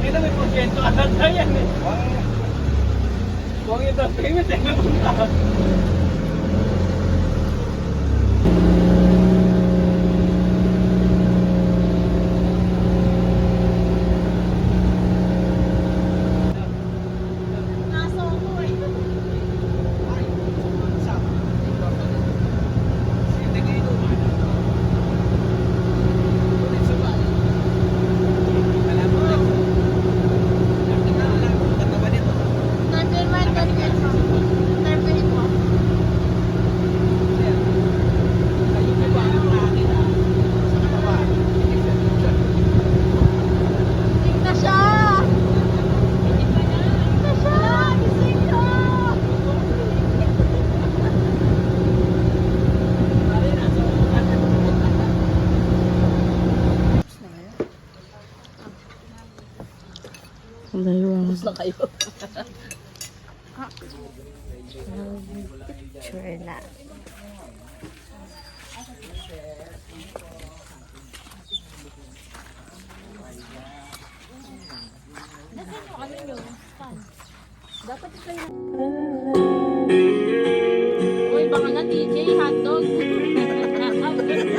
Kita may porsyento alat na yan eh. Kung ito, payment eh. Tapos na kayo. Picture na. Dapat kayo. Uy, baka na DJ, hotdog. Ito na kayo.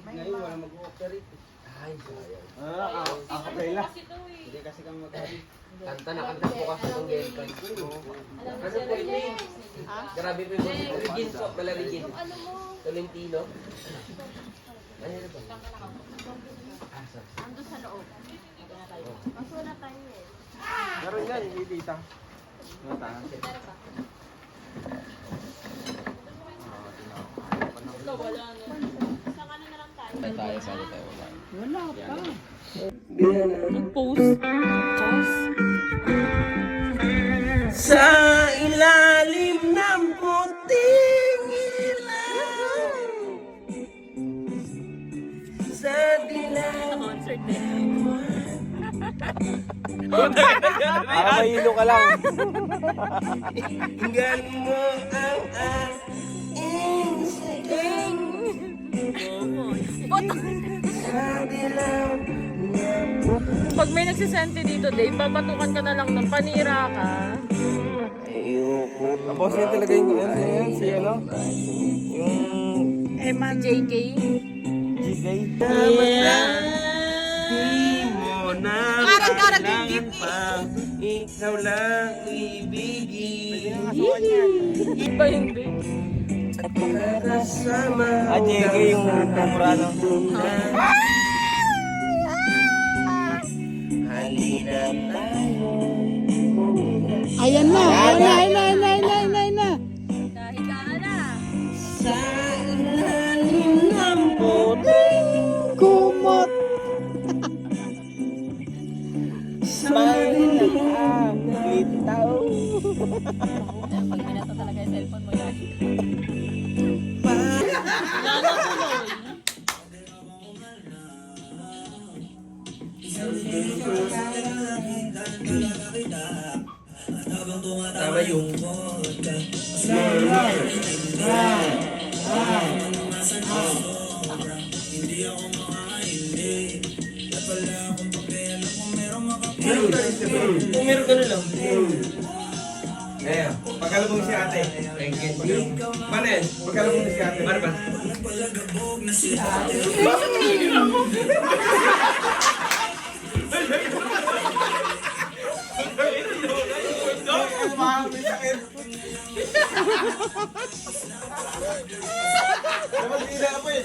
Ngayon wala mag-ooperate. Ay, ako pala. Hindi kasi kami mag-ooperate. Kanta na kanta po kasi itong Gelkan. Ano po ito eh? Grabe po yung Regin po, pala Regin. Tolentino. Ano yun ba? Ando sa loob. Masuna tayo eh. Meron yan, hindi tita. Ito, wala na. Sa kanan na lang tayo. Sali tayo. Wala pa. Nag-post. Sa ilalim ng puting ilaw, sa dilaw. Concert eh. Para mahilo ka lang. Inggan mo ang aking saging sa dilaw. Pag may nagsisente dito, Dave, babatukan ka na lang ng panira ka. Tapos yun talaga yung si ano? Yung Eman. JK. GK. Di mo na kailangan pa, ikaw lang ibigin. Iba yun, Dave. At makakasama JK yung Murano. Halina tayo. Ayan na. Ayan na. Nahiga ka na. Sa ilalim ng puting Kumot. sa dilaw bitaw. Pag minato talaga yung cellphone mo yan. Wala na tuloy. Tama yung kung meron ka na lang. Ayan, pagkalabong si ate. Mana yan? Pagkalabong si ate. Mana ba? Dapat hindi na ako eh.